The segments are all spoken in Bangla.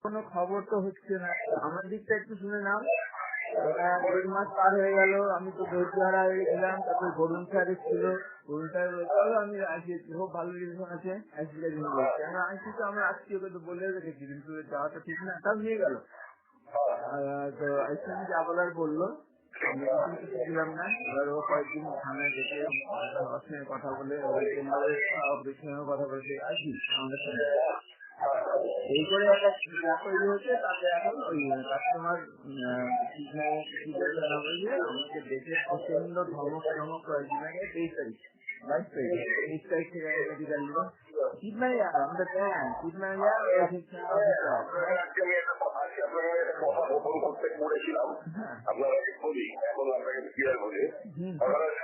কোনো খবর তো হচ্ছে না, আমার দিকটা একটু শুনে নাও। 1.5 মাস পার হয়ে গেল, আমি তো ধৈর্য হারা হয়ে গেছিলাম। তারপর বরুণ স্যার এসেছিল, বরুণ স্যার বলছিল আমি আসি, খুব ভালো রিলেশন আছে আইসিকার জন্য বলছি। আমরা আইসি তো আমরা আত্মীয়কে তো বলে রেখেছি, কিন্তু যাওয়াটা ঠিক না, তাও নিয়ে গেল। তো আইসি যা বলার বললো, আমি কিছু দিলাম না। এবার ও কয়েকদিন থানায় ডেকে সবার সঙ্গে কথা বলে, ওদের চেম্বারের অফিসের সঙ্গে কথা বলতে আসি আমাদের সঙ্গে। এই করে একটা তৈরি হচ্ছে। তাতে এখন ওই কাস্টমার আমাকে দেখে প্রচন্ড ধমক কয়েকদিন আগে 23 তারিখ 22 তারিখ থেকে মেডিকেল নিল। কিডনাইয়া আমাদের কিডনাইয়া কথা গোপন করতে করেছিলাম। আপনারা বলি এখন আপনাকে ক্লিয়ার বলি,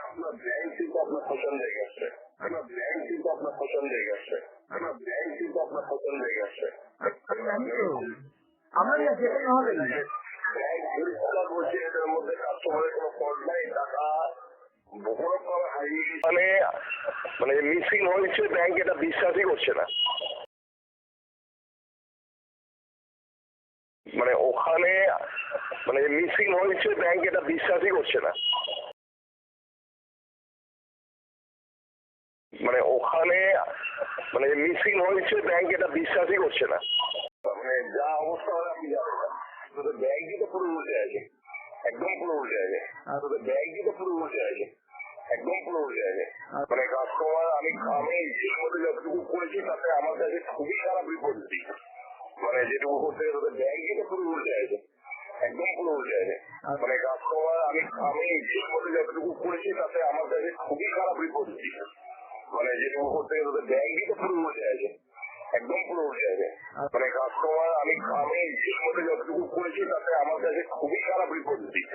আপনার ব্যাংক কিন্তু আপনার পছন্দ হয়ে গেছে, আপনার ব্যাংক কিন্তু আপনার পছন্দ হয়ে গেছে, আপনার ব্যাংক কিন্তু আপনার পছন্দ হয়ে গেছে। আমার যেতে হবে ব্যাংক পরিষ্কার বলছে এদের মধ্যে কাস্টমারের কোনো ফল্ট নাই, টাকা মানে মিসিং হয়েছে, ব্যাংক এটা বিশ্বাসই করছে না। মানে ওখানে মানে মিসিং হয়েছে, ব্যাংক এটা বিশ্বাসই করছে না। মানে ওখানে মানে মিসিং হয়েছে, ব্যাংক এটা বিশ্বাসই করছে না। মানে যা অবস্থা হয় আপনি জানেন না, তোদের ব্যাংকই তো পুরো উল্টে আছে, একদম পুরো উল্টে আছে। তোদের ব্যাংকই তো পুরো উল্টে আছে, একদম পুরো উল্টে আছে। মানে কাস্টমার আমি যে মধ্যে যতটুকু করেছি তাতে আমার কাছে খুবই খারাপ রিপোর্ট দিই। মানে যেটুকু করতে তোদের ব্যাংকই তো পুরো উল্টে আছে, একদম পুরো উল্টে আছে। মানে কাস্টমার আমি যে মধ্যে যতটুকু করেছি তাতে আমার কাছে খুবই খারাপ রিপোর্ট দিই। মানে যেটুকু করতে তোদের ব্যাংকই তো পুরো উল্টে আছে, একদম পুরো উল্টে আছে। মানে কাস্টমার আমি যে মধ্যে যতটুকু করেছি তাতে আমার কাছে খুবই খারাপ রিপোর্ট দিই।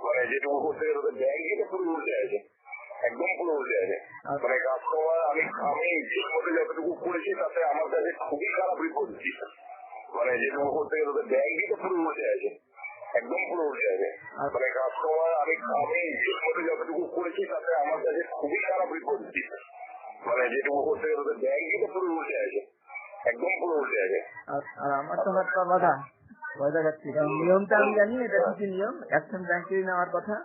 মানে যেটুকু করতে তোদের ব্যাংকই তো পুরো উল্টে আছে, একদম পুরো উল্টে আছে। মানে কাস্টমার আমি যে মধ্যে যতটুকু করেছি তাতে আমার কাছে খুবই খারাপ রিপোর্ট দিই। মানে যেটুকু করতে তোদের ব্যাংকই তো পুরো উল্টে আছে, একদম পুরো উল্টে আছে। মানে কাস্টমার আমি যে মধ্যে যতটুকু করেছি তাতে আমার কাছে খুবই খারাপ রিপোর্ট দিই। মানে যেটুকু করতে তোদের ব্যাংকই তো পুরো উল্টে আছে, একদম পুরো উল্টে আছে। আর আমার তো হাত পা বাঁধা ভয় দেখাচ্ছি, কারণ নিয়মটা আমি জানি এটা কিছু নিয়ম অ্যাকশন ব্যাংকেরই নেওয়ার কথা।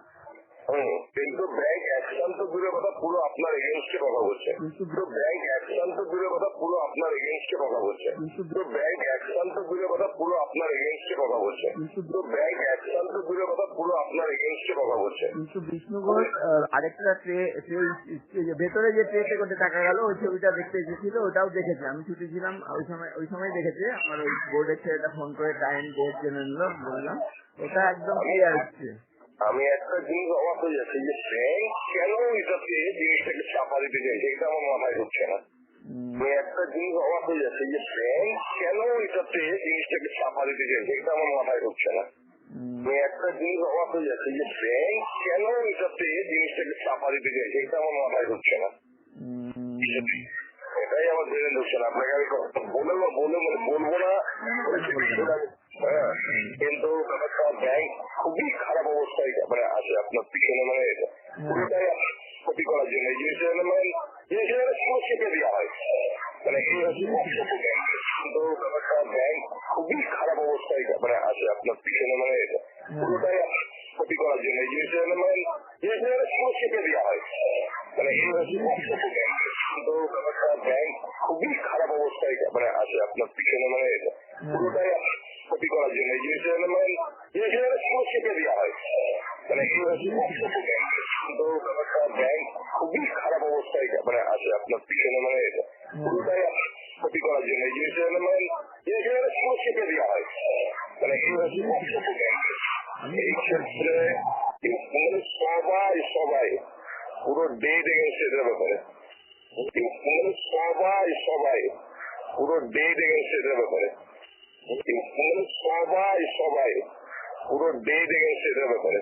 কিন্তু ব্যাংক অ্যাকশন তো দূরের কথা, পুরো আপনার এগেনস্টে কথা বলছে। কিন্তু ব্যাংক অ্যাকশন তো দূরের কথা, পুরো আপনার এগেনস্টে কথা বলছে। কিন্তু ব্যাংক অ্যাকশন তো দূরের কথা, পুরো আপনার এগেনস্টে কথা বলছে। কিন্তু ব্যাংক অ্যাকশন তো দূরের কথা, পুরো আপনার এগেনস্টে কথা বলছে। কিন্তু বিষ্ণু ঘোষ আরেকটা ভেতরে যে ট্রেতে করে টাকা গেল ওই ছবিটা দেখতে এসেছিল, ওটাও দেখেছে। আমি ছুটি ছিলাম ওই সময় দেখেছে। আমার ওই বোর্ডের ছেলেটা ফোন করে টাইম ডেট জেনে নিল, বললাম ওটা একদম ক্লিয়ার হচ্ছে। আমি একটা জিনিস অবাক হয়ে যাচ্ছি যে ব্যাংক কেন এটাতে জিনিসটাকে চাপা দিতে চাইছে, এটা আমার মাথায় ঢুকছে না। আমি একটা জিনিস অবাক হয়ে যাচ্ছে যে ব্যাংক কেন এটাতে জিনিসটাকে চাপা দিতে চাইছে, এটা আমার মাথায় ঢুকছে না। আমি একটা জিনিস অবাক হয়ে যাচ্ছে যে ব্যাংক কেন এটাতে জিনিসটাকে চাপা দিতে চাইছে, এটা আমার মাথায় ঢুকছে না। এটাই আমার ব্রেনে ঢুকছে না। আপনাকে আমি বলবো না, কিন্তু ব্যাংক খুবই খারাপ অবস্থায় মানে আছে আপনার পিছনে, মানে পুরোটাই ক্ষতি করার জন্য এই জিনিসটা মানে চেপে দেওয়া হয়। মানে কিন্তু ব্যাপারটা ব্যাংক খুবই খারাপ অবস্থায় মানে আছে আপনার পিছনে, মানে পুরোটাই ক্ষতি করার জন্য এই জিনিসটা মানে চেপে দেওয়া হয়। মানে কিন্তু ব্যাপারটা ব্যাংক খুবই খারাপ অবস্থায় মানে আছে আপনার পিছনে, মানে পুরোটাই ক্ষতি করার জন্য এই জিনিসটা মানে চেপে দেওয়া হয়। মানে কিন্তু ব্যাপারটা ব্যাংক খুবই খারাপ অবস্থায় মানে আছে আপনার পিছনে, মানে পুরোটাই ক্ষতি করার জন্য এই জিনিসটা মানে চেপে দেওয়া হয়। মানে এই ক্ষেত্রে সবাই পুরো ডেট এগেন্সট এদের ব্যাপারে, সবাই পুরো ডেট এগেন্সট এদের ব্যাপারে, সবাই পুরো ডেট এগেন্সট এদের ব্যাপারে।